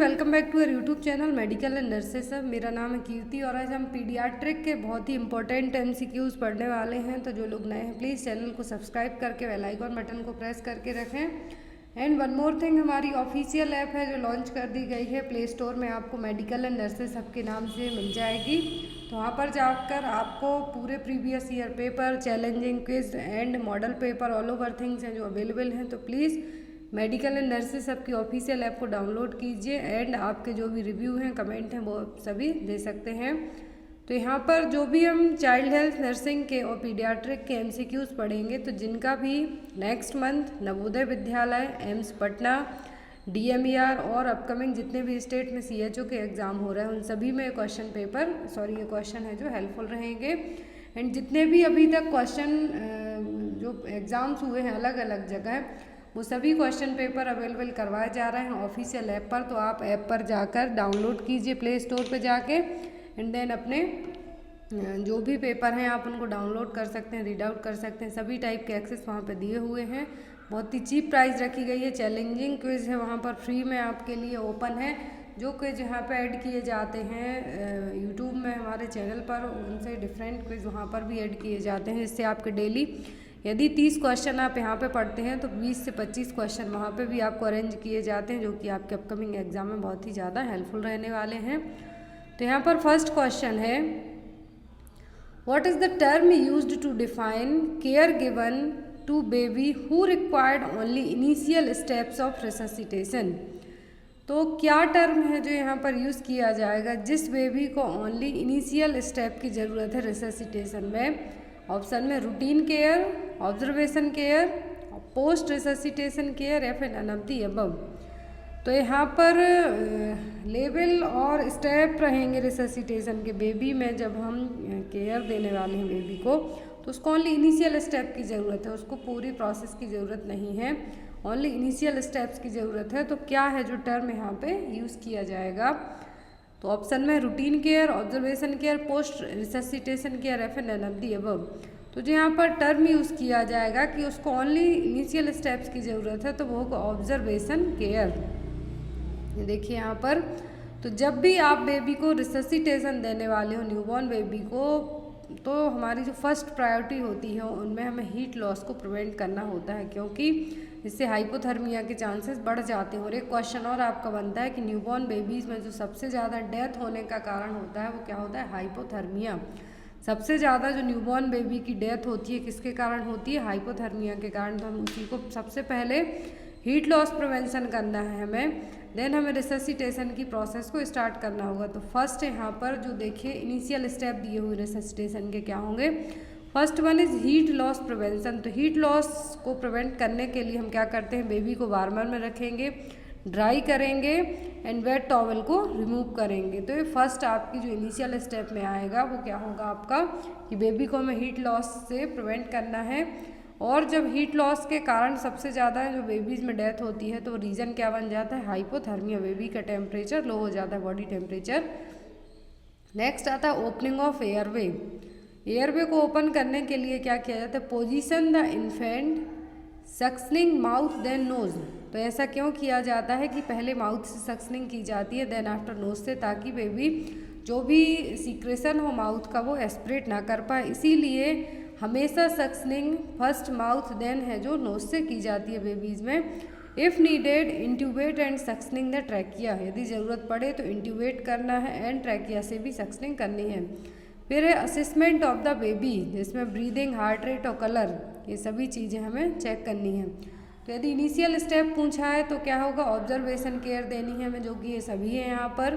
Welcome back to our YouTube channel medical and nurses. मेरा नाम है कीर्ति और आज हम पीडियाट्रिक के बहुत ही इंपॉर्टेंट एमसीक्यूज पढ़ने वाले हैं। तो जो लोग नए हैं प्लीज़ चैनल को सब्सक्राइब करके बेल आइकन बटन को प्रेस करके रखें। एंड वन मोर थिंग, हमारी ऑफिशियल ऐप है जो लॉन्च कर दी गई है प्ले स्टोर में, आपको मेडिकल एंड नर्सेस सबके नाम से मिल जाएगी। तो वहाँ पर जाकर आपको पूरे previous year paper, challenging quiz and model paper all over things हैं जो अवेलेबल हैं। तो प्लीज़ मेडिकल एंड नर्सेस सबकी ऑफिशियल ऐप को डाउनलोड कीजिए एंड आपके जो भी रिव्यू हैं, कमेंट हैं, वो सभी दे सकते हैं। तो यहाँ पर जो भी हम चाइल्ड हेल्थ नर्सिंग के और पीडियाट्रिक के एमसीक्यूज़ पढ़ेंगे, तो जिनका भी next month Navodaya Vidyalaya, AIIMS Patna, DMER और अपकमिंग जितने भी स्टेट में सीएचओ के एग्ज़ाम हो रहे हैं, उन सभी में ये क्वेश्चन है जो हेल्पफुल रहेंगे। एंड जितने भी अभी तक क्वेश्चन जो एग्ज़ाम्स हुए हैं अलग अलग जगह, वो सभी क्वेश्चन पेपर अवेलेबल करवाए जा रहे हैं ऑफिशियल ऐप पर। तो आप ऐप पर जाकर डाउनलोड कीजिए प्ले स्टोर पे जाके, एंड देन अपने जो भी पेपर हैं आप उनको डाउनलोड कर सकते हैं, रीड आउट कर सकते हैं। सभी टाइप के एक्सेस वहाँ पे दिए हुए हैं। बहुत ही चीप प्राइस रखी गई है। चैलेंजिंग क्विज है वहाँ पर, फ्री में आपके लिए ओपन है। जो क्विज यहाँ पे ऐड किए जाते हैं यूट्यूब में हमारे चैनल पर, उनसे डिफरेंट क्विज वहाँ पर भी ऐड किए जाते हैं, जिससे आपके डेली यदि 30 क्वेश्चन आप यहाँ पे पढ़ते हैं तो 20 से 25 क्वेश्चन वहाँ पे भी आपको अरेंज किए जाते हैं, जो कि आपके अपकमिंग एग्जाम में बहुत ही ज़्यादा हेल्पफुल रहने वाले हैं। तो यहाँ पर फर्स्ट क्वेश्चन है, what is the term used to define care given to baby who required only initial steps of resuscitation. तो क्या टर्म है जो यहाँ पर यूज़ किया जाएगा जिस बेबी को ओनली इनिशियल स्टेप की ज़रूरत है रिससिटेशन में। ऑप्शन में routine care, observation care, post resuscitation care या फिर नन ऑफ द अबव। तो यहाँ पर लेवल और स्टेप रहेंगे रिससिटेशन के बेबी में। जब हम केयर देने वाले हैं बेबी को, तो उसको ओनली इनिशियल स्टेप की ज़रूरत है, उसको पूरी प्रोसेस की ज़रूरत नहीं है, ओनली इनिशियल स्टेप्स की ज़रूरत है। तो क्या है जो टर्म यहाँ पे यूज़ किया जाएगा? तो ऑप्शन में routine care, observation care, post resuscitation care या फिर नन ऑफ द अबव। तो जो यहाँ पर टर्म यूज़ किया जाएगा कि उसको ओनली इनिशियल स्टेप्स की ज़रूरत है, तो वो होगा ऑब्जर्वेशन केयर। ये देखिए यहाँ पर, तो जब भी आप बेबी को रिससिटेशन देने वाले हो, न्यूबॉर्न बेबी को, तो हमारी जो फर्स्ट प्रायोरिटी होती है उनमें हमें हीट लॉस को प्रिवेंट करना होता है, क्योंकि इससे हाइपोथर्मिया के चांसेस बढ़ जाते हैं। और एक क्वेश्चन और आपका बनता है कि न्यूबॉर्न बेबीज़ में जो सबसे ज़्यादा डेथ होने का कारण होता है वो क्या होता है? हाइपोथर्मिया। सबसे ज़्यादा जो न्यूबॉर्न बेबी की डेथ होती है किसके कारण होती है? हाइपोथर्मिया के कारण। तो हम उसी को सबसे पहले हीट लॉस प्रिवेंशन करना है हमें, देन हमें रिससिटेशन की प्रोसेस को स्टार्ट करना होगा। तो फर्स्ट यहाँ पर जो देखिए इनिशियल स्टेप दिए हुए रिससिटेशन के क्या होंगे? First one is heat loss prevention. तो हीट लॉस को प्रिवेंट करने के लिए हम क्या करते हैं? बेबी को वार्मर में रखेंगे, ड्राई करेंगे एंड वेट टॉवल को रिमूव करेंगे। तो ये फर्स्ट आपकी जो इनिशियल स्टेप में आएगा वो क्या होगा आपका, कि बेबी को हमें हीट लॉस से प्रिवेंट करना है। और जब हीट लॉस के कारण सबसे ज़्यादा जो बेबीज़ में डेथ होती है, तो रीज़न क्या बन जाता है? हाइपोथर्मिया। बेबी का टेम्परेचर लो हो जाता है, बॉडी टेम्परेचर। नेक्स्ट आता है ओपनिंग ऑफ एयरवे। एयरवे को ओपन करने के लिए क्या किया जाता है? Position the infant suctioning mouth then nose. तो ऐसा क्यों किया जाता है कि पहले माउथ से सक्सनिंग की जाती है देन आफ्टर नोज से, ताकि बेबी जो भी सीक्रेशन हो माउथ का वो एस्पिरेट ना कर पाए। इसीलिए हमेशा सक्सनिंग फर्स्ट माउथ देन है जो नोज से की जाती है बेबीज़ में। If needed intubate and suctioning the trachea. यदि ज़रूरत पड़े तो इंट्यूबेट करना है एंड ट्रैकिया से भी सक्सनिंग करनी है। फिर है असेसमेंट ऑफ द बेबी, जिसमें ब्रीदिंग, हार्ट रेट और कलर, ये सभी चीज़ें हमें चेक करनी है। तो यदि इनिशियल स्टेप पूछा है तो क्या होगा? ऑब्जर्वेशन केयर देनी है हमें, जो कि ये सभी है यहाँ पर।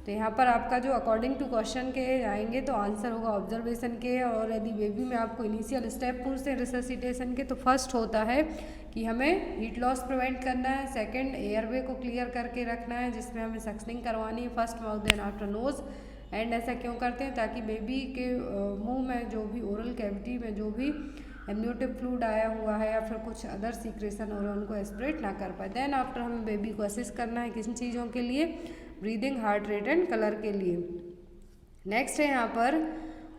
तो यहाँ पर आपका जो अकॉर्डिंग टू क्वेश्चन के आएंगे तो आंसर होगा ऑब्जर्वेशन के। और यदि बेबी में आपको इनिशियल स्टेप पूछते हैं रिससिटेशन के, तो फर्स्ट होता है कि हमें हीट लॉस प्रिवेंट करना है, सेकंड एयरवे को क्लियर करके रखना है जिसमें हमें सक्सनिंग करवानी है first mouth then after nose. And ऐसा क्यों करते हैं? ताकि बेबी के मुंह में जो भी ओरल कैविटी में जो भी एमनियोटिक फ्लूइड आया हुआ है या फिर कुछ अदर सीक्रेशन हो रहा है उनको एस्पिरेट ना कर पाए। देन आफ्टर हमें बेबी को असिस करना है किन चीज़ों के लिए? Breathing, heart rate and colour के लिए। नेक्स्ट है यहाँ पर,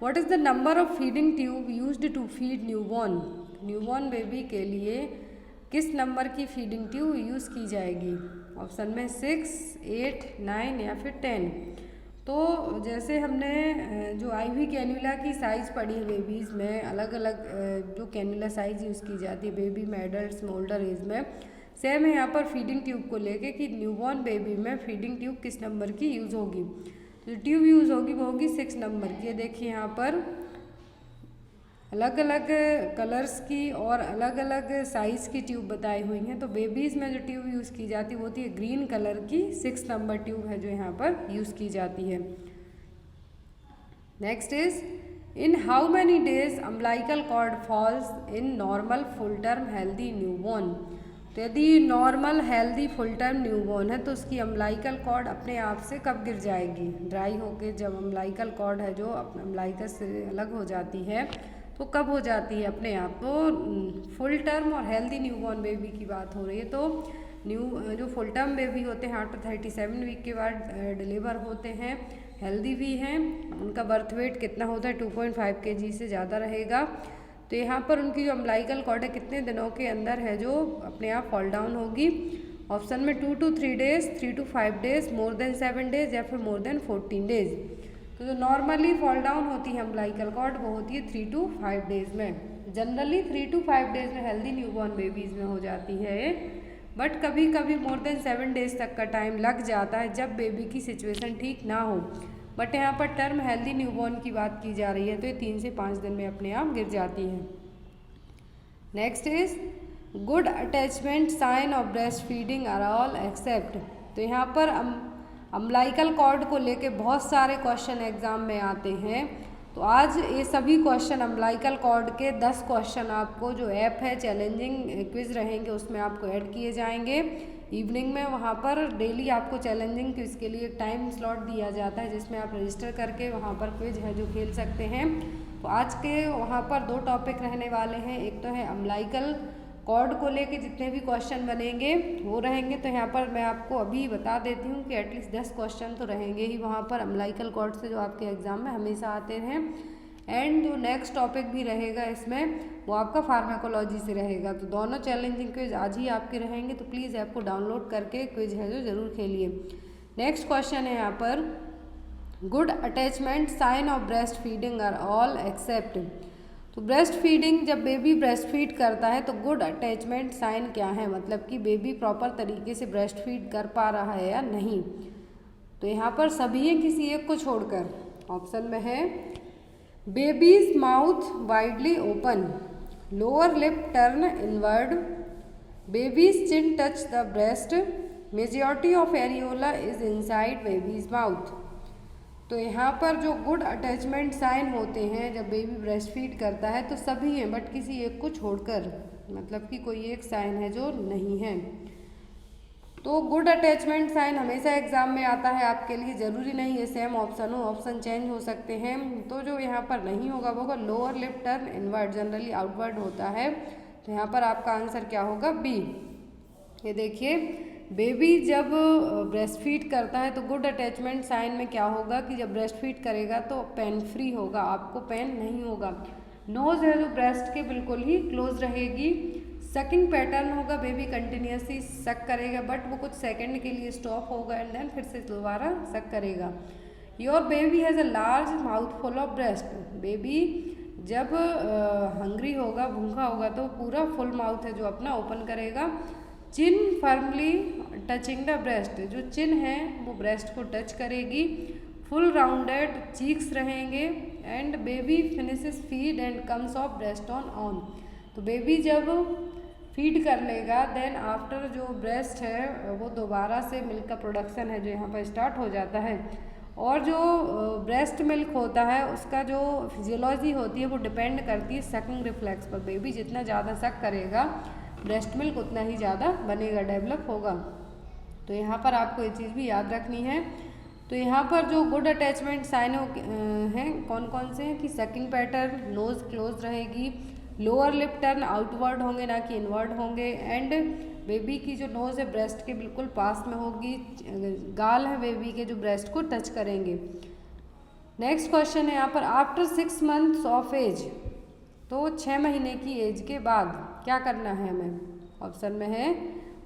what is the number of feeding tube used to feed newborn. Newborn baby के लिए किस नंबर की फीडिंग ट्यूब यूज़ की जाएगी? ऑप्शन में 6, 8, 9 या फिर 10। तो जैसे हमने जो आईवी कैन्यूला की साइज़ पढ़ी है बेबीज़ में, अलग अलग जो कैन्यूला साइज़ यूज़ की जाती है बेबी में, एडल्ट में, ओल्डर एज में, सेम है यहाँ पर फीडिंग ट्यूब को लेके कि न्यूबॉर्न बेबी में फीडिंग ट्यूब किस नंबर की यूज़ होगी। तो जो ट्यूब यूज़ होगी वो होगी 6 नंबर की। ये देखिए यहाँ पर अलग अलग कलर्स की और अलग अलग साइज़ की ट्यूब बताई हुई हैं। तो बेबीज़ में जो ट्यूब यूज़ की जाती है वो होती है ग्रीन कलर की 6 नंबर ट्यूब है जो यहाँ पर यूज़ की जाती है। Next is in how many days umbilical cord falls in normal full term healthy newborn. तो यदि normal healthy full term newborn है तो उसकी अम्बिलिकल कॉर्ड अपने आप से कब गिर जाएगी, ड्राई होके जब अम्बिलिकल कॉर्ड है जो अम्बिलिकस से अलग हो जाती है तो कब हो जाती है अपने आप। तो फुल टर्म और हेल्दी न्यूबॉर्न बेबी की बात हो रही है। तो जो फुल टर्म बेबी होते हैं आफ्टर 37 वीक के बाद डिलीवर होते हैं, हेल्दी भी हैं, उनका बर्थ वेट कितना होता है 2.5 kg से ज़्यादा रहेगा। तो यहाँ पर उनकी जो अम्बिलिकल कॉर्ड है कितने दिनों के अंदर है जो अपने आप फॉल डाउन होगी। ऑप्शन में 2 to 3 days, 3 to 5 days, more than 7 days या फिर मोर देन 14 days। तो जो नॉर्मली फॉल डाउन होती है अम्बिलिकल कॉर्ड वो होती है 3 to 5 days में। जनरली 3 to 5 days में हेल्दी न्यूबॉर्न बेबीज़ में हो जाती है, बट कभी कभी मोर देन 7 days तक का टाइम लग जाता है जब बेबी की सिचुएशन ठीक ना हो। बट यहाँ पर टर्म हेल्दी न्यूबॉर्न की बात की जा रही है तो ये 3 से 5 दिन में अपने आप गिर जाती है। Next is good attachment sign of breast feeding are all except. तो यहाँ पर अम्बिलिकल कॉर्ड को लेके बहुत सारे क्वेश्चन एग्जाम में आते हैं। तो आज ये सभी क्वेश्चन अम्बिलिकल कॉर्ड के 10 क्वेश्चन आपको जो ऐप है चैलेंजिंग क्विज रहेंगे उसमें आपको ऐड किए जाएंगे इवनिंग में। वहाँ पर डेली आपको चैलेंजिंग क्विज के लिए टाइम स्लॉट दिया जाता है जिसमें आप रजिस्टर करके वहाँ पर क्विज है जो खेल सकते हैं। तो आज के वहाँ पर 2 टॉपिक रहने वाले हैं, एक तो है अम्बिलिकल कॉर्ड को लेके जितने भी क्वेश्चन बनेंगे वो रहेंगे। तो यहाँ पर मैं आपको अभी बता देती हूँ कि एटलीस्ट 10 क्वेश्चन तो रहेंगे ही वहाँ पर अम्बिलिकल कॉर्ड से जो आपके एग्जाम में हमेशा आते हैं। एंड जो नेक्स्ट टॉपिक भी रहेगा इसमें वो आपका फार्माकोलॉजी से रहेगा। तो दोनों चैलेंजिंग क्विज आज ही आपके रहेंगे, तो प्लीज़ ऐप को डाउनलोड करके क्विज है जो ज़रूर खेलिए। नेक्स्ट क्वेश्चन है यहाँ पर good attachment sign of breast feeding are all except. तो ब्रेस्ट फीडिंग जब बेबी ब्रेस्ट फीड करता है तो गुड अटैचमेंट साइन क्या है, मतलब कि बेबी प्रॉपर तरीके से ब्रेस्ट फीड कर पा रहा है या नहीं। तो यहाँ पर सभी हैं किसी एक को छोड़कर। ऑप्शन में है babies mouth widely open, lower lip turn inward, babies chin touch the breast, majority of areola is inside babies mouth. तो यहाँ पर जो गुड अटैचमेंट साइन होते हैं जब बेबी ब्रेस्ट फीड करता है तो सभी हैं बट किसी एक को छोड़कर, मतलब कि कोई एक साइन है जो नहीं है। तो गुड अटैचमेंट साइन हमेशा एग्जाम में आता है आपके लिए, ज़रूरी नहीं है सेम ऑप्शन हो, ऑप्शन चेंज हो सकते हैं। तो जो यहाँ पर नहीं होगा वो होगा lower lip turn inward, generally outward होता है। तो यहाँ पर आपका आंसर क्या होगा, बी। ये देखिए बेबी जब ब्रेस्ट फीड करता है तो गुड अटैचमेंट साइन में क्या होगा कि जब ब्रेस्ट फीड करेगा तो पेन फ्री होगा, आपको पेन नहीं होगा। नोज़ है जो ब्रेस्ट के बिल्कुल ही क्लोज रहेगी। सकिंग पैटर्न होगा, बेबी कंटिन्यूसली सक करेगा बट वो कुछ सेकंड के लिए स्टॉप होगा एंड देन फिर से दोबारा सक करेगा। Your baby has a large mouth full of breast. Baby जब हंग्री होगा, भूखा होगा तो पूरा फुल माउथ है जो अपना ओपन करेगा। चिन फर्मली टचिंग द ब्रेस्ट, जो चिन है वो ब्रेस्ट को टच करेगी। फुल राउंडेड चीक्स रहेंगे and baby finishes feed and comes of breast on. तो बेबी जब फीड कर लेगा देन आफ्टर जो ब्रेस्ट है वो दोबारा से मिल्क का प्रोडक्शन है जो यहाँ पर स्टार्ट हो जाता है। और जो ब्रेस्ट मिल्क होता है उसका जो फिजियोलॉजी होती है वो डिपेंड करती है सकिंग रिफ्लेक्स पर। बेबी जितना ज़्यादा सक करेगा ब्रेस्ट मिल्क उतना ही ज़्यादा बनेगा, डेवलप होगा। तो यहाँ पर आपको ये चीज़ भी याद रखनी है। तो यहाँ पर जो गुड अटैचमेंट साइन हैं कौन कौन से हैं कि सकिंग पैटर्न, नोज़ क्लोज रहेगी, लोअर लिप टर्न आउटवर्ड होंगे ना कि इनवर्ड होंगे, एंड बेबी की जो नोज़ है ब्रेस्ट के बिल्कुल पास में होगी, गाल है बेबी के जो ब्रेस्ट को टच करेंगे। नेक्स्ट क्वेश्चन है यहाँ पर आफ्टर 6 months ऑफ एज, तो 6 महीने की एज के बाद क्या करना है हमें। ऑप्शन में है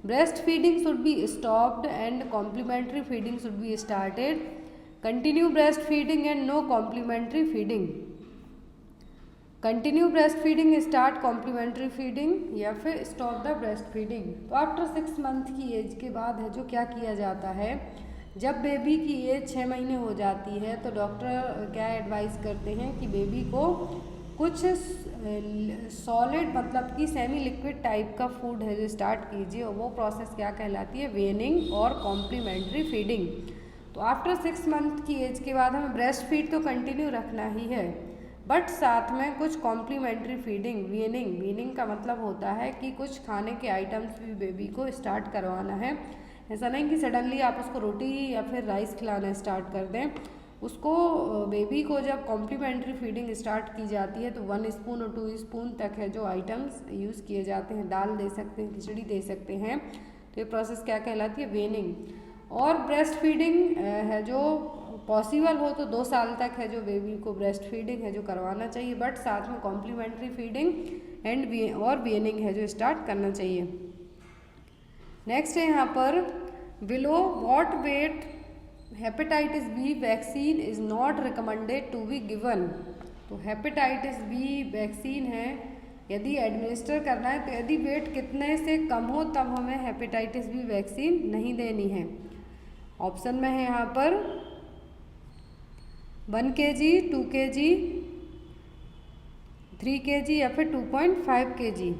breast feeding should be stopped and complementary feeding should be started, continue breast feeding and no complementary feeding, continue breast feeding, start complementary feeding या फिर स्टॉप द ब्रेस्ट फीडिंग। तो आफ्टर 6 मंथ की age के बाद है जो क्या किया जाता है, जब बेबी की एज 6 महीने हो जाती है तो डॉक्टर क्या एडवाइस करते हैं कि बेबी को कुछ सॉलिड मतलब कि सेमी लिक्विड टाइप का फूड है जो स्टार्ट कीजिए, और वो प्रोसेस क्या कहलाती है, वेनिंग और कॉम्प्लीमेंट्री फीडिंग। तो आफ्टर 6 मंथ की एज के बाद हमें ब्रेस्ट फीड तो कंटिन्यू रखना ही है, बट साथ में कुछ कॉम्प्लीमेंट्री फीडिंग, वीनिंग का मतलब होता है कि कुछ खाने के आइटम्स भी बेबी को स्टार्ट करवाना है। ऐसा नहीं कि सडनली आप उसको रोटी या फिर राइस खिलाना स्टार्ट कर दें। उसको बेबी को जब कॉम्प्लीमेंट्री फीडिंग स्टार्ट की जाती है तो 1 स्पून और 2 स्पून तक है जो आइटम्स यूज़ किए जाते हैं, दाल दे सकते हैं, खिचड़ी दे सकते हैं। तो ये प्रोसेस क्या कहलाती है, वेनिंग। और ब्रेस्ट फीडिंग है जो पॉसिबल हो तो 2 साल तक है जो बेबी को ब्रेस्ट फीडिंग है जो करवाना चाहिए, बट साथ में कॉम्प्लीमेंट्री फीडिंग एंड और वेनिंग है जो स्टार्ट करना चाहिए। नेक्स्ट है यहाँ पर, below what weight hepatitis B vaccine is not recommended to be given. तो हेपेटाइटिस बी वैक्सीन है यदि एडमिनिस्टर करना है तो यदि वेट कितने से कम हो तब हमें हेपेटाइटिस बी वैक्सीन नहीं देनी है। ऑप्शन में है यहाँ पर 1 kg, 2 kg, 3 kg या फिर 2.5 kg।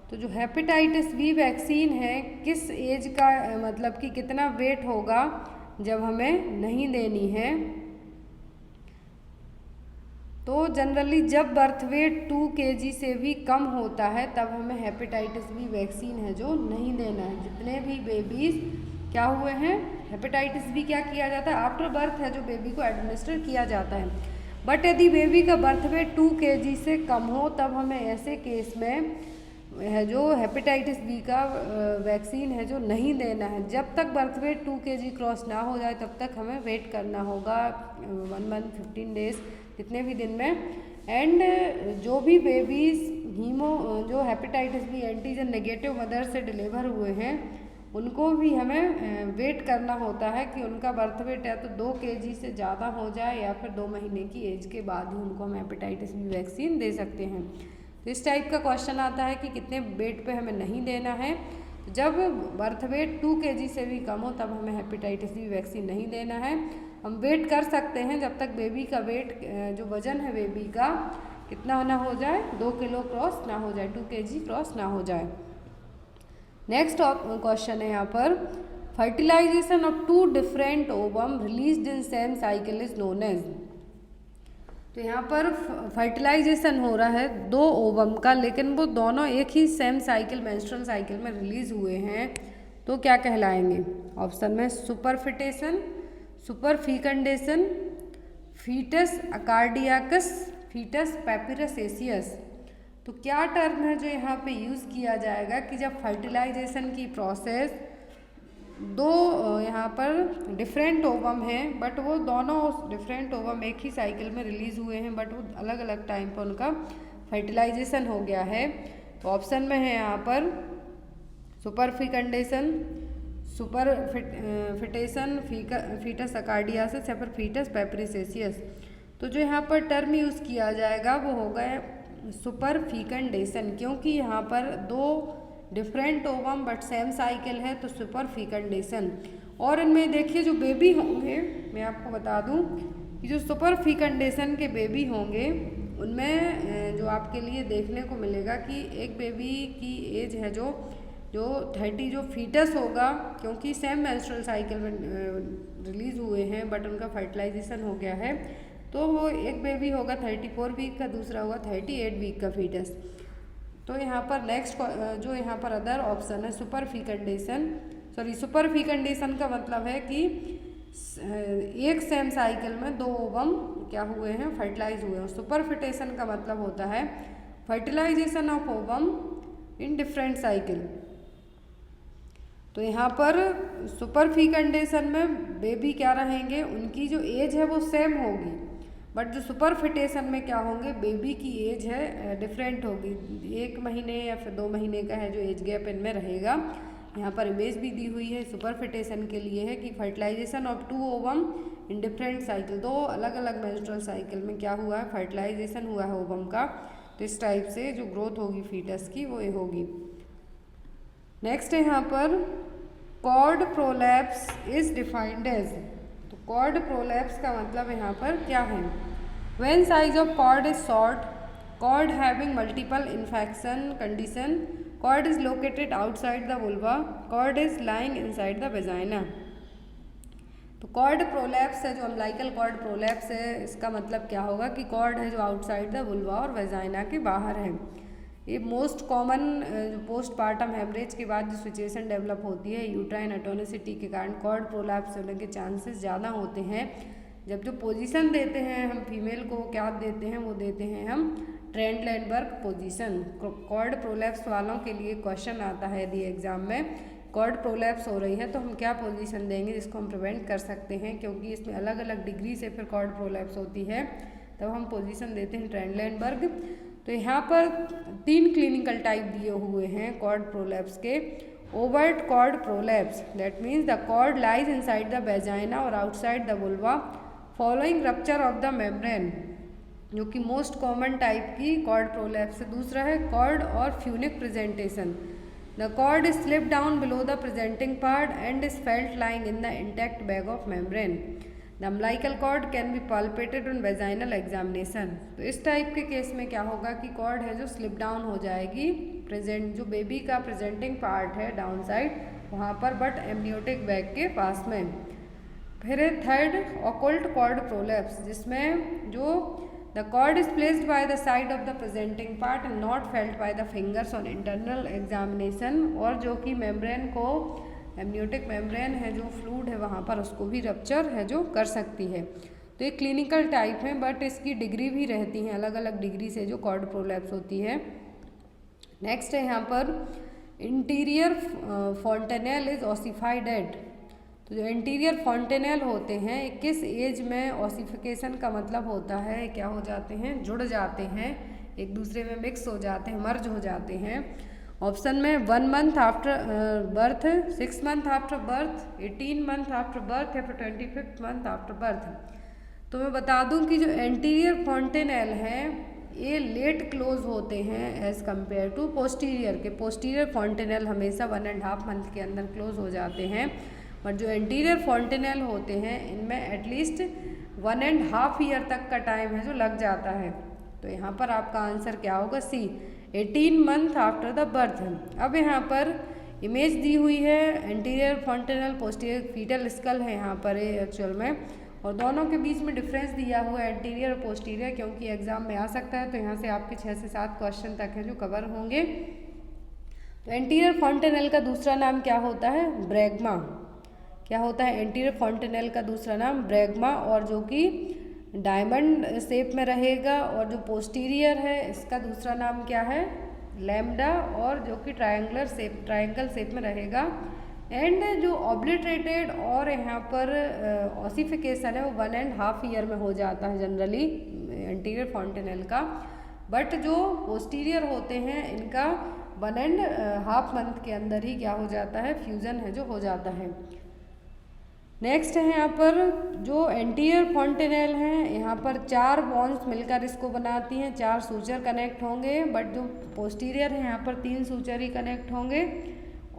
तो जो हेपेटाइटिस बी वैक्सीन है किस एज का मतलब कि कितना वेट होगा जब हमें नहीं देनी है, तो जनरली जब बर्थ वेट 2 kg से भी कम होता है तब हमें हेपेटाइटिस बी वैक्सीन है जो नहीं देना है। जितने भी बेबीज़ क्या हुए हैं हेपेटाइटिस बी क्या किया जाता है, आफ्टर बर्थ है जो बेबी को एडमिनिस्टर किया जाता है। बट यदि बेबी का बर्थ वेट 2 kg से कम हो तब हमें ऐसे केस में है जो हेपेटाइटिस बी का वैक्सीन है जो नहीं देना है। जब तक बर्थ वेट 2 kg क्रॉस ना हो जाए तब तक हमें वेट करना होगा 1 month 15 days जितने भी दिन में। एंड जो भी बेबीज़ जो hepatitis B antigen negative mother से डिलीवर हुए हैं उनको भी हमें वेट करना होता है कि उनका बर्थ वेट या तो 2 kg से ज़्यादा हो जाए या फिर 2 महीने की एज के बाद ही उनको हम हेपेटाइटिस बी वैक्सीन दे सकते हैं। तो इस टाइप का क्वेश्चन आता है कि कितने वेट पे हमें नहीं देना है। जब बर्थ वेट 2 kg से भी कम हो तब हमें हेपेटाइटिस बी वैक्सीन नहीं देना है। हम वेट कर सकते हैं जब तक बेबी का वेट जो वज़न है बेबी का कितना ना हो जाए, 2 किलो क्रॉस ना हो जाए, 2 kg क्रॉस ना हो जाए। नेक्स्ट क्वेश्चन है यहाँ पर, fertilization of 2 different ovum released in same cycle is known as. तो यहाँ पर फर्टिलाइजेशन हो रहा है 2 ओवम का, लेकिन वो दोनों एक ही सेम साइकिल मेंस्ट्रुअल साइकिल में रिलीज हुए हैं, तो क्या कहलाएंगे। ऑप्शन में सुपरफिटेशन, सुपरफिकंडेशन, फीटस अकार्डियाकस, फीटस पैपिरसेसियस। तो क्या टर्म है जो यहाँ पे यूज़ किया जाएगा कि जब फर्टिलाइजेशन की प्रोसेस 2 यहाँ पर डिफरेंट ओवम हैं बट वो दोनों डिफरेंट ओवम एक ही साइकिल में रिलीज़ हुए हैं बट वो अलग अलग टाइम पर उनका फर्टिलाइजेशन हो गया है। तो ऑप्शन में है यहाँ पर सुपरफिकंडेशन, सुपरफिटेशन, फीटस अकार्डियासिस या फिर फीटस पैप्रिसेसियस। तो जो यहाँ पर टर्म यूज़ किया जाएगा वो होगा सुपरफिकंडेशन, क्योंकि यहाँ पर 2 different ovum but same cycle है तो सुपरफिकंडेशन। और इनमें देखिए जो बेबी होंगे, मैं आपको बता दूं कि जो सुपरफिकंडेशन के बेबी होंगे उनमें जो आपके लिए देखने को मिलेगा कि एक बेबी की एज है जो 30 जो फीटस होगा, क्योंकि सेम मेंस्ट्रुअल साइकिल में रिलीज़ हुए हैं बट उनका फर्टिलाइजेशन हो गया है, तो वो एक बेबी होगा 34 वीक का, दूसरा होगा 38 वीक का फीटस। तो यहाँ पर नेक्स्ट जो यहाँ पर अदर ऑप्शन है सुपरफिकंडेशन का मतलब है कि एक सेम साइकिल में 2 ओवम क्या हुए हैं, फर्टिलाइज हुए हैं। सुपरफिटेशन का मतलब होता है fertilization of ovum in different cycle. तो यहाँ पर सुपरफिकंडेशन में बेबी क्या रहेंगे, उनकी जो एज है वो सेम होगी बट जो सुपरफिटेशन में क्या होंगे, बेबी की एज है डिफरेंट होगी, 1 महीने या फिर 2 महीने का है जो एज गैप इनमें रहेगा। यहाँ पर इमेज भी दी हुई है सुपरफिटेशन के लिए है कि fertilization of 2 ovum in different cycle, 2 अलग अलग मेंस्ट्रुअल साइकिल में क्या हुआ है, फर्टिलाइजेशन हुआ है ओवम का। तो इस टाइप से जो ग्रोथ होगी फीटस की वो ये होगी। नेक्स्ट है यहाँ पर cord prolapse is defined as, तो कॉर्ड प्रोलैप्स का मतलब यहाँ पर क्या है, when size of cord is short, cord having multiple infection condition, cord is located outside the vulva, cord is lying inside the vagina. तो कॉर्ड प्रोलैप्स है जो अम्बिलिकल कॉर्ड प्रोलैप्स है, इसका मतलब क्या होगा कि कॉर्ड है जो आउटसाइड द वुल्वा और वेजाइना के बाहर है। ये मोस्ट कॉमन पोस्टपार्टम हेमरेज के बाद जो सिचुएशन डेवलप होती है यूट्राइन एटोनिसिटी के कारण कॉर्ड प्रोलैप्स होने के चांसेस ज़्यादा होते हैं। जब जो पोजीशन देते हैं हम फीमेल को क्या देते हैं, वो देते हैं हम ट्रेंडलैंडबर्ग पोजीशन। कॉर्ड प्रोलैप्स वालों के लिए क्वेश्चन आता है यदि एग्जाम में कॉर्ड प्रोलैप्स हो रही है तो हम क्या पोजीशन देंगे जिसको हम प्रिवेंट कर सकते हैं, क्योंकि इसमें अलग अलग डिग्री से फिर कॉर्ड प्रोलैप्स होती है, तब हम पोजीशन देते हैं ट्रेंडलैंडबर्ग। तो यहाँ पर 3 क्लिनिकल टाइप दिए हुए हैं कॉर्ड प्रोलैप्स के। Overt cord prolapse, that means the cord lies inside the vagina और outside the vulva following rupture of the membrane, जो कि मोस्ट कॉमन टाइप की कॉर्ड प्रोलैप्स है। दूसरा है कॉर्ड और funic presentation, the cord is slip down below the presenting part and is felt lying in the intact bag of membrane, the umbilical cord can be palpated on vaginal examination. तो इस type के case में क्या होगा कि cord है जो slip down हो जाएगी, प्रेजेंट जो बेबी का प्रेजेंटिंग पार्ट है डाउन साइड वहाँ पर, बट एम्नियोटिक बैग के पास में। फिर है थर्ड ऑकल्ट कॉर्ड प्रोलैप्स, जिसमें जो the cord is placed by the side of the presenting part and not felt by the fingers on internal examination, और जो कि मेम्ब्रेन को एम्नियोटिक मेम्ब्रेन है जो फ्लूइड है वहाँ पर उसको भी रप्चर है जो कर सकती है। तो ये क्लिनिकल टाइप है, बट इसकी डिग्री भी रहती है, अलग अलग डिग्री से जो कॉर्ड प्रोलैप्स होती है। नेक्स्ट है यहाँ पर interior fontanelle is ossified at, तो जो इंटीरियर फॉन्टेनेल होते हैं किस एज में ऑसिफिकेशन का मतलब होता है क्या हो जाते हैं, जुड़ जाते हैं, एक दूसरे में मिक्स हो जाते हैं, मर्ज हो जाते हैं। ऑप्शन में 1 month after birth, 6 month after birth, 18 month after birth या फिर 25th मंथ आफ्टर बर्थ। तो मैं बता दूं कि जो एंटीरियर फॉन्टेनेल है ये लेट क्लोज होते हैं एज कम्पेयर टू पोस्टीरियर के। पोस्टीरियर फॉन्टेनेल हमेशा 1.5 मंथ के अंदर क्लोज हो जाते हैं, बट जो एंटीरियर फॉन्टेनेल होते हैं इनमें एटलीस्ट 1.5 ईयर तक का टाइम है जो लग जाता है। तो यहाँ पर आपका आंसर क्या होगा, C 18 month after the birth. अब यहाँ पर इमेज दी हुई है anterior fontanelle posterior fetal skull है यहाँ पर एक्चुअल में, और दोनों के बीच में डिफरेंस दिया हुआ है एंटीरियर और पोस्टीरियर, क्योंकि एग्जाम में आ सकता है। तो यहाँ से आपके 6 से 7 क्वेश्चन तक हैं जो कवर होंगे। तो एंटीरियर फॉन्टेनल का दूसरा नाम क्या होता है, ब्रैग्मा। क्या होता है एंटीरियर फॉन्टेनल का दूसरा नाम, ब्रैग्मा, और जो कि डायमंड शेप में रहेगा। और जो पोस्टीरियर है इसका दूसरा नाम क्या है, लैम्डा, और जो कि ट्रायंगल शेप में रहेगा। एंड जो ऑब्लिटरेटेड और यहाँ पर ऑसिफिकेशन है वो 1.5 ईयर में हो जाता है जनरली एंटीरियर फॉन्टेनल का, बट जो पोस्टीरियर होते हैं इनका 1.5 मंथ के अंदर ही क्या हो जाता है, फ्यूजन है जो हो जाता है। नेक्स्ट है यहाँ पर जो एंटीरियर फॉन्टेनल हैं, यहाँ पर 4 बॉन्स मिलकर इसको बनाती हैं, 4 सूचर कनेक्ट होंगे, बट जो पोस्टीरियर है यहाँ पर 3 सूचर ही कनेक्ट होंगे।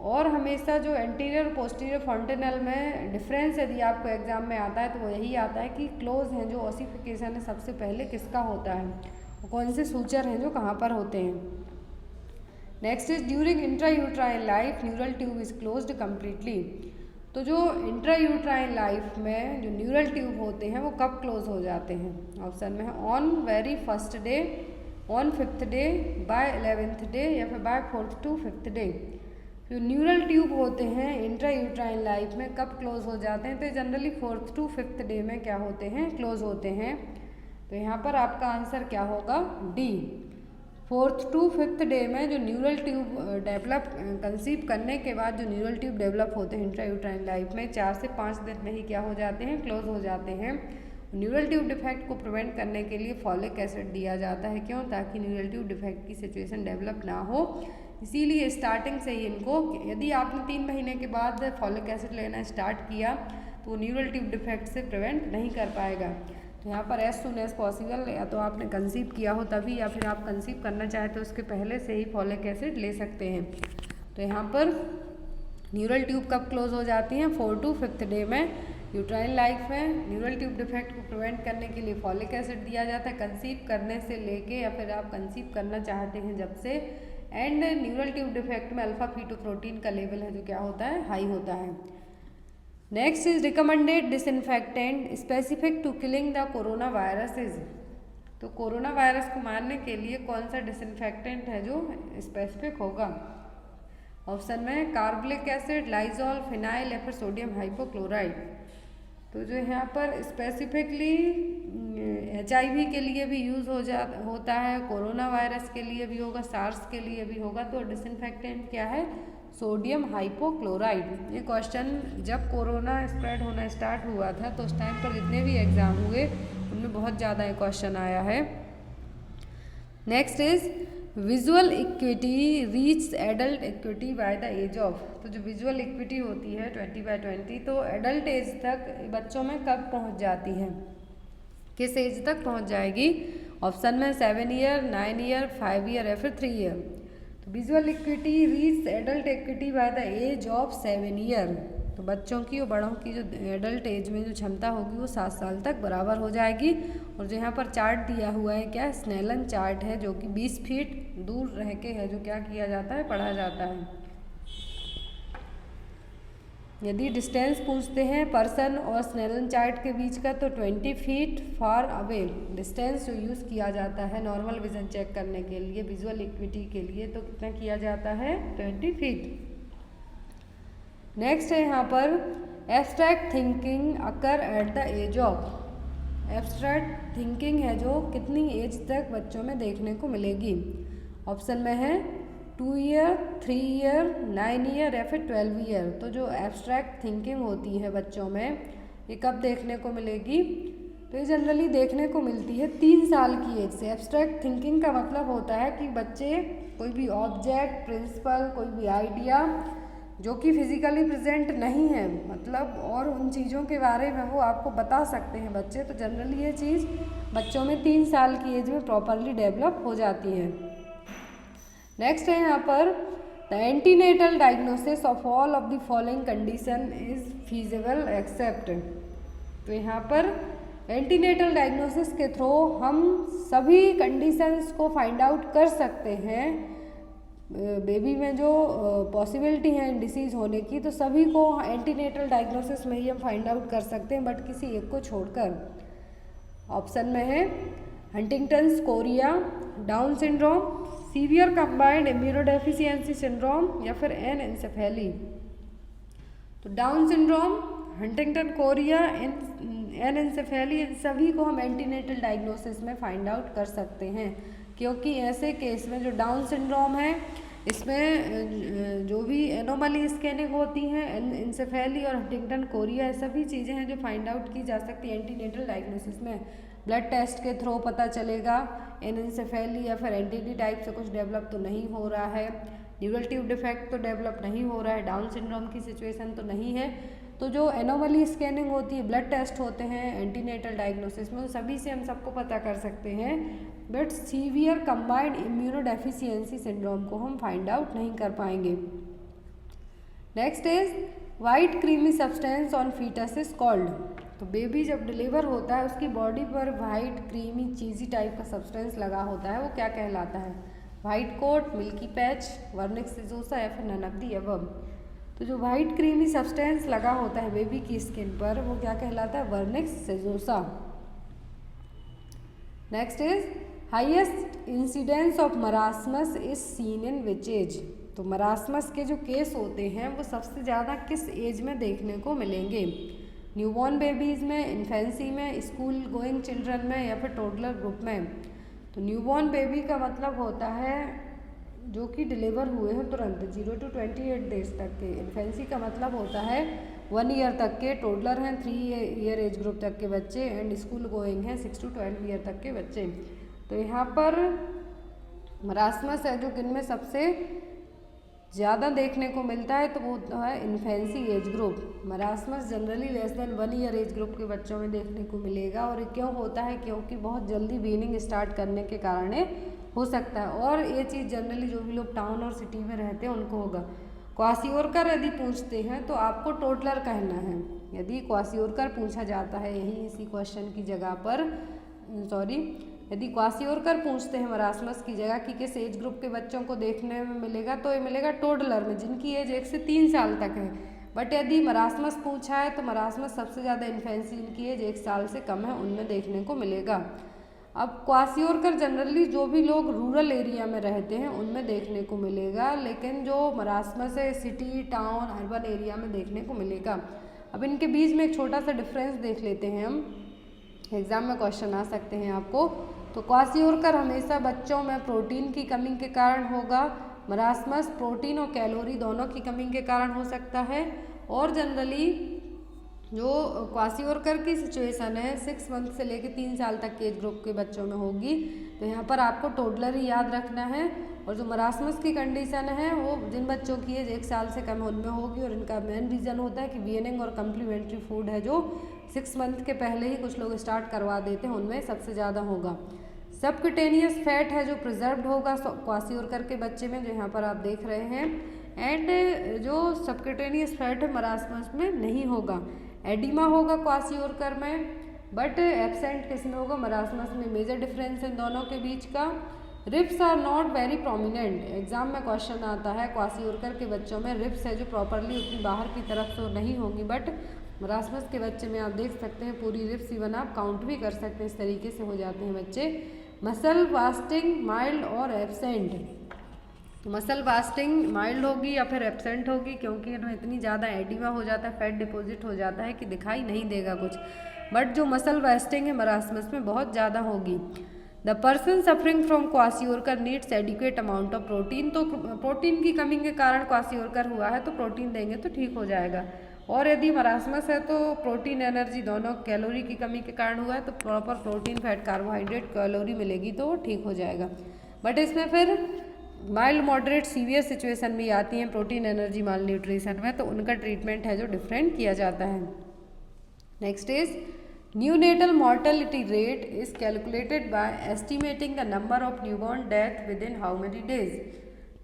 और हमेशा जो एंटीरियर पोस्टीरियर फॉन्टेनल में डिफरेंस यदि आपको एग्जाम में आता है तो वो यही आता है कि क्लोज हैं जो ऑसिफिकेशन है सबसे पहले किसका होता है, कौन से सूचर हैं जो कहाँ पर होते हैं। Next is during intrauterine life neural tube is closed completely. तो जो इंट्रायूट्राइन लाइफ में जो न्यूरल ट्यूब होते हैं वो कब क्लोज हो जाते हैं, ऑप्शन में है on very first day, on 5th day, by 11th day या फिर by 4th to 5th day. जो न्यूरल ट्यूब होते हैं इंट्रायूट्राइन लाइफ में कब क्लोज हो जाते हैं, तो generally 4th to 5th day में क्या होते हैं, क्लोज होते हैं। तो यहाँ पर आपका आंसर क्या होगा, D. 4th to 5th day में जो न्यूरल ट्यूब डेवलप कंसीव करने के बाद जो न्यूरल ट्यूब डेवलप होते हैं इंट्रायूट्राइन लाइफ में 4 से 5 दिन में ही क्या हो जाते हैं, क्लोज हो जाते हैं। न्यूरल ट्यूब डिफेक्ट को प्रिवेंट करने के लिए फॉलिक एसिड दिया जाता है। क्यों? ताकि न्यूरल ट्यूब डिफेक्ट की सिचुएशन डेवलप ना हो। इसीलिए स्टार्टिंग से ही इनको, यदि आपने 3 महीने के बाद फॉलिक एसिड लेना स्टार्ट किया तो वो न्यूरल ट्यूब डिफेक्ट से प्रिवेंट नहीं कर पाएगा। तो यहाँ पर एज सून एज पॉसिबल, या तो आपने कंसीव किया हो तभी, या फिर आप कंसीव करना चाहे तो उसके पहले से ही फॉलिक एसिड ले सकते हैं। तो यहाँ पर न्यूरल ट्यूब कब क्लोज हो जाती हैं? 4 to 5th डे में यूट्राइन लाइफ में। न्यूरल ट्यूब डिफेक्ट को प्रिवेंट करने के लिए फॉलिक एसिड दिया जाता है कंसीव करने से लेके, या फिर आप कंसीव करना चाहते हैं जब से। एंड न्यूरल ट्यूब डिफेक्ट में अल्फा फीटोप्रोटीन का लेवल है जो क्या होता है? हाई होता है। Next is recommended disinfectant specific to killing the corona viruses. तो कोरोना वायरस को मारने के लिए कौन सा डिसइंफेक्टेंट है जो स्पेसिफिक होगा? ऑप्शन में कार्बोलिक एसिड, लाइजॉल, फिनाइल या फिर सोडियम हाइपोक्लोराइड। तो जो यहाँ पर स्पेसिफिकली HIV के लिए भी यूज़ होता है, कोरोना वायरस के लिए भी होगा, सार्स के लिए भी होगा। तो डिसइंफेक्टेंट क्या है? Sodium hypochloride. ये क्वेश्चन जब कोरोना स्प्रेड होना स्टार्ट हुआ था तो उस टाइम पर जितने भी एग्ज़ाम हुए उनमें बहुत ज़्यादा ये क्वेश्चन आया है। Next is visual equity reach adult equity by the age of. तो जो विजुअल इक्विटी होती है 20/20, तो एडल्ट एज तक बच्चों में कब पहुंच जाती है? किस एज तक पहुंच जाएगी? ऑप्शन में 7 ईयर, 9 ईयर, 5 ईयर या फिर 3 ईयर। तो visual equity reach adult equity by the age of 7 year. तो बच्चों की और बड़ों की जो एडल्ट एज में जो क्षमता होगी वो 7 साल तक बराबर हो जाएगी। और जो यहाँ पर चार्ट दिया हुआ है क्या? स्नेलन चार्ट है जो कि 20 फीट दूर रह के है जो क्या किया जाता है? पढ़ा जाता है। यदि डिस्टेंस पूछते हैं पर्सन और स्नेलन चार्ट के बीच का, तो 20 फीट फार अवे डिस्टेंस जो यूज़ किया जाता है नॉर्मल विजन चेक करने के लिए, विजुअल इक्विटी के लिए, तो कितना किया जाता है? 20 फीट। नेक्स्ट है यहाँ पर abstract thinking occur at the age of. Abstract thinking है जो कितनी एज तक बच्चों में देखने को मिलेगी? ऑप्शन में है 2 ईयर, 3 ईयर, 9 ईयर या फिर 12 ईयर। तो जो एब्स्ट्रैक्ट थिंकिंग होती है बच्चों में ये कब देखने को मिलेगी? तो ये जनरली देखने को मिलती है 3 साल की एज से। एब्स्ट्रैक्ट थिंकिंग का मतलब होता है कि बच्चे कोई भी ऑब्जेक्ट, प्रिंसिपल, कोई भी आइडिया जो कि फिजिकली प्रेजेंट नहीं है, मतलब और उन चीज़ों के बारे में वो आपको बता सकते हैं बच्चे। तो जनरली ये चीज़ बच्चों में 3 साल की एज में प्रॉपरली डेवलप हो जाती है। नेक्स्ट है यहाँ पर the antenatal diagnosis of all of the following condition is feasible except. तो यहाँ पर एंटीनेटल डायग्नोसिस के थ्रू हम सभी कंडीशंस को फाइंड आउट कर सकते हैं। बेबी में जो पॉसिबिलिटी है डिसीज़ होने की, तो सभी को एंटीनेटल डायग्नोसिस में ही हम फाइंड आउट कर सकते हैं, बट किसी एक को छोड़कर। ऑप्शन में है Huntington's Korea, down syndrome, severe combined immunodeficiency syndrome या फिर एनएन्सेफेली। तो डाउन सिंड्रोम, हंटिंगटन कोरिया, एनएन्सेफेली, इन सभी को हम एंटीनेटल डायग्नोसिस में फाइंड आउट कर सकते हैं। क्योंकि ऐसे केस में जो डाउन सिंड्रोम है इसमें जो भी एनोमली स्कैनिंग होती हैं, एनएन्सेफेली और हंटिंगटन कोरिया, सभी चीज़ें हैं जो फाइंड आउट की जा सकती है एंटीनेटल डायग्नोसिस में। ब्लड टेस्ट के थ्रू पता चलेगा एनएन्सेफेली या फिर एनटीडी टाइप से कुछ डेवलप तो नहीं हो रहा है, न्यूरल ट्यूब डिफेक्ट तो डेवलप नहीं हो रहा है, डाउन सिंड्रोम की सिचुएशन तो नहीं है। तो जो एनोमली स्कैनिंग होती है, ब्लड टेस्ट होते हैं एंटीनेटल डायग्नोसिस में, सभी से हम सबको पता कर सकते हैं, but severe combined immunodeficiency syndrome को हम फाइंड आउट नहीं कर पाएंगे। Next is white creamy substance on foetus is called. तो बेबी जब डिलीवर होता है उसकी बॉडी पर वाइट क्रीमी चीज़ी टाइप का सब्सटेंस लगा होता है, वो क्या कहलाता है? White coat, milky patch, vernix caseosa या फिर नन ऑफ द अबव। तो जो वाइट क्रीमी सब्सटेंस लगा होता है बेबी की स्किन पर वो क्या कहलाता है? Vernix caseosa. Next is highest incidence of marasmus is seen in which age. तो मरासमस के जो केस होते हैं वो सबसे ज़्यादा किस एज में देखने को मिलेंगे? न्यूबॉर्न बेबीज़ में, इन्फेंसी में, स्कूल गोइंग चिल्ड्रन में या फिर टोडलर ग्रुप में। तो न्यूबॉर्न बेबी का मतलब होता है जो कि डिलीवर हुए हैं तुरंत 0 to 28 डेज तक के। इन्फेंसी का मतलब होता है 1 ईयर तक के, टोडलर हैं 3 ईयर एज ग्रुप तक के बच्चे, एंड स्कूल गोइंग हैं 6 to 12 ईयर तक के बच्चे। तो यहाँ पर मरासमस है जो किन में सबसे ज़्यादा देखने को मिलता है, तो वो है infancy age group. Marasmus generally less than 1 year age group के बच्चों में देखने को मिलेगा। और क्यों होता है, क्योंकि बहुत जल्दी वीनिंग स्टार्ट करने के कारण हो सकता है, और ये चीज़ जनरली जो भी लोग टाउन और सिटी में रहते हैं उनको होगा। क्वासियोरकर यदि पूछते हैं तो आपको टोडलर कहना है। यदि क्वासियोरकर पूछा जाता है यही इसी क्वेश्चन की जगह पर, यदि क्वासियोरकर पूछते हैं मरासमस की जगह कि किस एज ग्रुप के बच्चों को देखने में मिलेगा, तो ये मिलेगा टोडलर में, जिनकी एज 1 से 3 साल तक है। बट यदि मरासमस पूछा है तो मरासमस सबसे ज़्यादा इन्फेंसी, जिनकी एज 1 साल से कम है, उनमें देखने को मिलेगा। अब क्वासियोरकर जनरली जो भी लोग रूरल एरिया में रहते हैं उनमें देखने को मिलेगा, लेकिन जो मरासमस है सिटी, टाउन, अर्बन एरिया में देखने को मिलेगा। अब इनके बीच में एक छोटा सा डिफरेंस देख लेते हैं हम, एग्जाम में क्वेश्चन आ सकते हैं आपको। तो क्वासियोरकर हमेशा बच्चों में प्रोटीन की कमी के कारण होगा, मरासमस प्रोटीन और कैलोरी दोनों की कमी के कारण हो सकता है। और जनरली जो क्वासियोरकर की सिचुएशन है 6 मंथ से लेकर 3 साल तक के एज ग्रुप के बच्चों में होगी, तो यहाँ पर आपको टोडलर ही याद रखना है। और जो मरासमस की कंडीशन है वो जिन बच्चों की एज 1 साल से कम है उनमें होगी, और इनका मेन रीज़न होता है कि वीनिंग और कम्प्लीमेंट्री फूड है जो 6 मंथ के पहले ही कुछ लोग स्टार्ट करवा देते हैं, उनमें सबसे ज़्यादा होगा। सबक्यूटेनियस फैट है जो प्रिजर्व्ड होगा क्वासियोरकर के बच्चे में, जो यहाँ पर आप देख रहे हैं, एंड जो सबक्यूटेनियस फैट है मरासमस में नहीं होगा। एडिमा होगा क्वासियोरकर में, बट एब्सेंट किस में होगा, मरासमस में। मेजर डिफरेंस इन दोनों के बीच का, ribs are not very prominent. Exam में क्वेश्चन आता है क्वासियोरकर के बच्चों में रिब्स है जो प्रॉपरली उतनी बाहर की तरफ तो नहीं होंगी, बट मरासमस के बच्चे में आप देख सकते हैं पूरी रिब्स, इवन आप काउंट भी कर सकते हैं, इस तरीके से हो जाते हैं बच्चे। मसल वास्टिंग माइल्ड और एब्सेंट, मसल वास्टिंग माइल्ड होगी या फिर एब्सेंट होगी, क्योंकि इनमें इतनी ज़्यादा एडिमा हो जाता है, फैट डिपॉजिट हो जाता है कि दिखाई नहीं देगा कुछ। बट जो मसल वास्टिंग है मरासमस में बहुत ज़्यादा होगी। The person suffering from kwashiorkor needs adequate amount of protein, तो प्रोटीन की कमी के कारण क्वासियोरकर हुआ है तो प्रोटीन देंगे तो ठीक हो जाएगा। और यदि मरासमस है तो प्रोटीन, एनर्जी दोनों, कैलोरी की कमी के कारण हुआ है तो proper protein, fat, carbohydrate, calorie मिलेगी तो वो ठीक हो जाएगा। बट इसमें फिर माइल्ड, मॉडरेट, सीवियर सिचुएशन भी आती हैं प्रोटीन, एनर्जी, माल न्यूट्रिशन में, तो उनका ट्रीटमेंट है जो डिफरेंट किया जाता है। Next is neonatal mortality rate is calculated by estimating the number of newborn death with in how many days.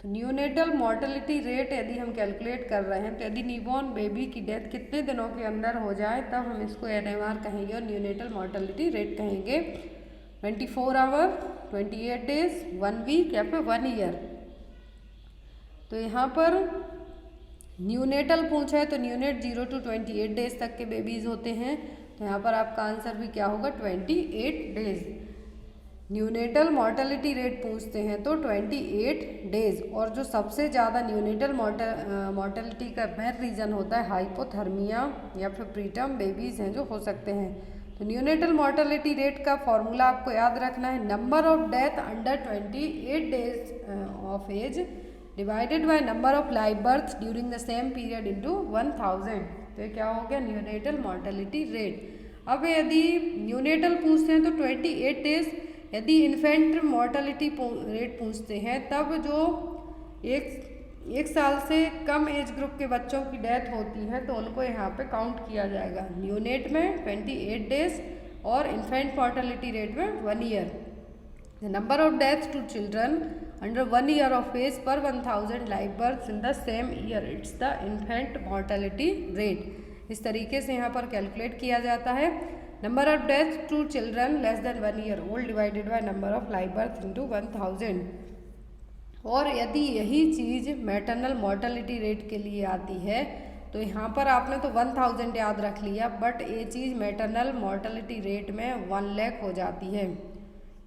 तो न्यूनेटल मॉर्टेलिटी रेट यदि हम कैलकुलेट कर रहे हैं तो यदि न्यूबॉर्न बेबी की डेथ कितने दिनों के अंदर हो जाए तब हम इसको NMR कहेंगे और न्यूनेटल मॉर्टेलिटी रेट कहेंगे। 24 आवर, 28 डेज, 1 वीक या फिर 1 ईयर। तो यहाँ पर न्यूनेटल पूछा है तो न्यूनेट 0 to 28 डेज तक के बेबीज होते हैं, तो यहाँ पर आपका आंसर भी क्या होगा 28 डेज। न्यूनेटल मॉर्टेलिटी रेट पूछते हैं तो 28 डेज। और जो सबसे ज़्यादा न्यूनेटल मॉर्टेलिटी का मेन रीज़न होता है हाइपोथर्मिया या फिर प्रीटर्म बेबीज़ हैं जो हो सकते हैं। तो न्यूनेटल मॉर्टेलिटी रेट का फॉर्मूला आपको याद रखना है, number of death under 28 days of age divided by number of live birth during the same period into 1000। तो ये क्या हो गया न्यूनेटल मॉर्टेलिटी रेट। अब यदि न्यूनेटल पूछते हैं तो 28 डेज, यदि इन्फेंट मॉर्टेलिटी रेट पूछते हैं तब जो एक साल से कम एज ग्रुप के बच्चों की डेथ होती है तो उनको यहाँ पे काउंट किया जाएगा। न्यूनेट में 28 डेज और इन्फेंट मॉर्टेलिटी रेट में 1 year. The number of death to children under 1 year of age पर 1000 live birth in the same year, it's the infant mortality rate. इस तरीके से यहाँ पर कैलकुलेट किया जाता है। Number of death to children less than 1 year old divided by number of live birth into 1000। और यदि यही चीज़ मैटरनल मॉर्टेलिटी रेट के लिए आती है तो यहाँ पर आपने तो 1000 याद रख लिया, बट ये चीज़ मैटरनल मॉर्टेलिटी रेट में 1 लाख हो जाती है।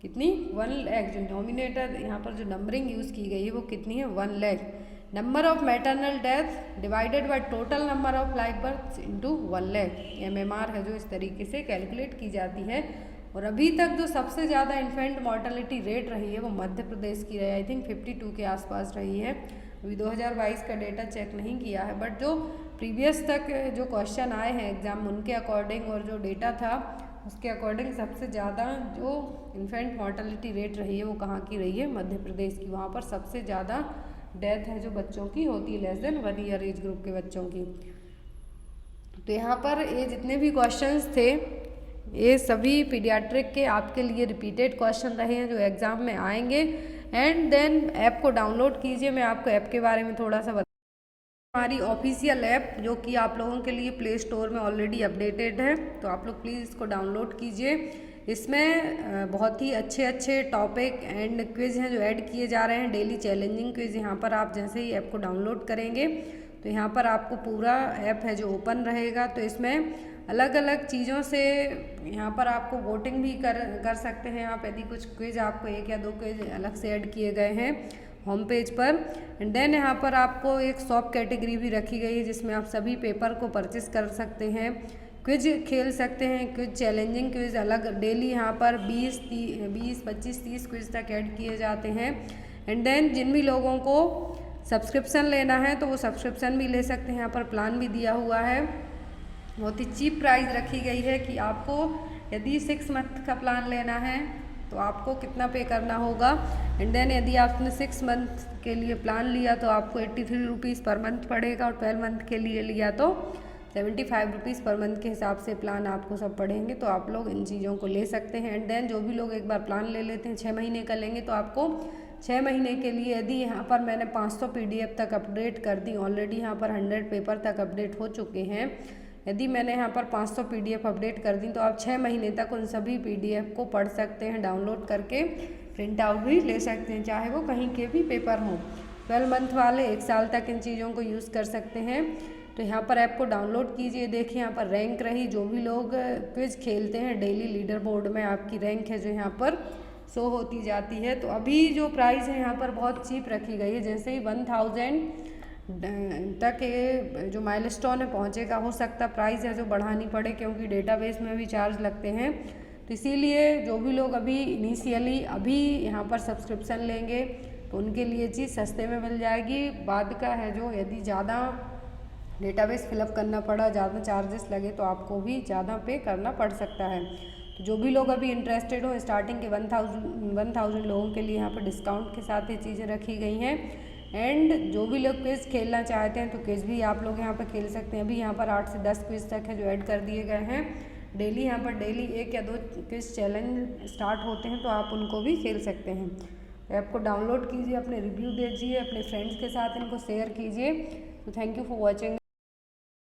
कितनी? 1 लाख। जो नॉमिनेटर यहाँ पर जो नंबरिंग यूज़ की गई है वो कितनी है? 1 lakh. Number of maternal death divided by total number of live birth into 1 lakh. MMR है जो इस तरीके से कैलकुलेट की जाती है। और अभी तक जो सबसे ज़्यादा इन्फेंट मॉर्टेलिटी रेट रही है वो मध्य प्रदेश की रही है, आई थिंक 52 के आसपास रही है। अभी 2022 का डेटा चेक नहीं किया है, बट जो प्रीवियस तक जो क्वेश्चन आए हैं एग्ज़ाम उनके अकॉर्डिंग और जो डेटा था उसके अकॉर्डिंग सबसे ज़्यादा जो इन्फेंट मॉर्टेलिटी रेट रही है वो कहाँ की रही है, मध्य प्रदेश की। वहाँ पर सबसे ज़्यादा डेथ है जो बच्चों की होती है less than 1 year age group के बच्चों की। तो यहाँ पर ये जितने भी क्वेश्चंस थे ये सभी पीडियाट्रिक के आपके लिए रिपीटेड क्वेश्चन रहे हैं जो एग्ज़ाम में आएंगे। एंड देन ऐप को डाउनलोड कीजिए। मैं आपको ऐप के बारे में थोड़ा सा हमारी ऑफिशियल ऐप जो कि आप लोगों के लिए प्ले स्टोर में ऑलरेडी अपडेटेड है, तो आप लोग प्लीज़ इसको डाउनलोड कीजिए। इसमें बहुत ही अच्छे अच्छे टॉपिक एंड क्विज़ हैं जो ऐड किए जा रहे हैं, डेली चैलेंजिंग क्विज़। यहाँ पर आप जैसे ही ऐप को डाउनलोड करेंगे तो यहाँ पर आपको पूरा ऐप है जो ओपन रहेगा, तो इसमें अलग अलग चीज़ों से यहाँ पर आपको वोटिंग भी कर सकते हैं आप, यदि कुछ क्विज़ आपको 1 या 2 क्विज़ अलग से ऐड किए गए हैं होम पेज पर। एंड देन यहाँ पर आपको एक शॉप कैटेगरी भी रखी गई है जिसमें आप सभी पेपर को परचेस कर सकते हैं, क्विज खेल सकते हैं, क्विज चैलेंजिंग क्विज अलग डेली यहाँ पर 20, 25, 30 क्विज तक ऐड किए जाते हैं। एंड देन जिन भी लोगों को सब्सक्रिप्शन लेना है तो वो सब्सक्रिप्शन भी ले सकते हैं। यहाँ पर प्लान भी दिया हुआ है, बहुत ही चीप प्राइस रखी गई है कि आपको यदि 6 मंथ का प्लान लेना है तो आपको कितना पे करना होगा। एंड देन यदि आपने 6 मंथ के लिए प्लान लिया तो आपको 83 रुपीज़ पर मंथ पड़ेगा, और 12 मंथ के लिए लिया तो 75 रुपीज़ पर मंथ के हिसाब से प्लान आपको सब पड़ेंगे। तो आप लोग इन चीज़ों को ले सकते हैं। एंड देन जो भी लोग एक बार प्लान ले लेते हैं 6 महीने का लेंगे तो आपको 6 महीने के लिए यदि यहाँ पर मैंने 500 PDF तक अपडेट कर दी, ऑलरेडी यहाँ पर 100 पेपर तक अपडेट हो चुके हैं, यदि मैंने यहाँ पर 500 PDF अपडेट कर दी तो आप 6 महीने तक उन सभी PDF को पढ़ सकते हैं, डाउनलोड करके प्रिंट आउट भी ले सकते हैं, चाहे वो कहीं के भी पेपर हों। 12 मंथ वाले 1 साल तक इन चीज़ों को यूज़ कर सकते हैं। तो यहाँ पर ऐप को डाउनलोड कीजिए। देखिए यहाँ पर रैंक रही, जो भी लोग क्विज खेलते हैं डेली लीडर बोर्ड में आपकी रैंक है जो यहाँ पर शो होती जाती है। तो अभी जो प्राइस है यहाँ पर बहुत चीप रखी गई है, जैसे ही 1000 तक ये जो माइलस्टोन है पहुँचेगा, हो सकता प्राइस है जो बढ़ानी पड़े क्योंकि डेटाबेस में भी चार्ज लगते हैं। तो इसीलिए जो भी लोग अभी इनिशियली अभी यहाँ पर सब्सक्रिप्शन लेंगे तो उनके लिए चीज़ सस्ते में मिल जाएगी। बाद का है जो यदि ज़्यादा डेटाबेस फिलअप करना पड़ा, ज़्यादा चार्जेस लगे तो आपको भी ज़्यादा पे करना पड़ सकता है। तो जो भी लोग अभी इंटरेस्टेड हो, स्टार्टिंग के 1000 लोगों के लिए यहाँ पर डिस्काउंट के साथ ये चीज़ें रखी गई हैं। एंड जो भी लोग क्विज़ खेलना चाहते हैं तो क्विज़ भी आप लोग यहाँ पर खेल सकते हैं। अभी यहाँ पर 8 से 10 क्विज़ तक है जो ऐड कर दिए गए हैं। डेली यहाँ पर डेली 1 या 2 क्विज़ चैलेंज स्टार्ट होते हैं तो आप उनको भी खेल सकते हैं। ऐप को डाउनलोड कीजिए, अपने रिव्यू दीजिए, अपने फ्रेंड्स के साथ इनको शेयर कीजिए। तो थैंक यू फॉर वॉचिंग।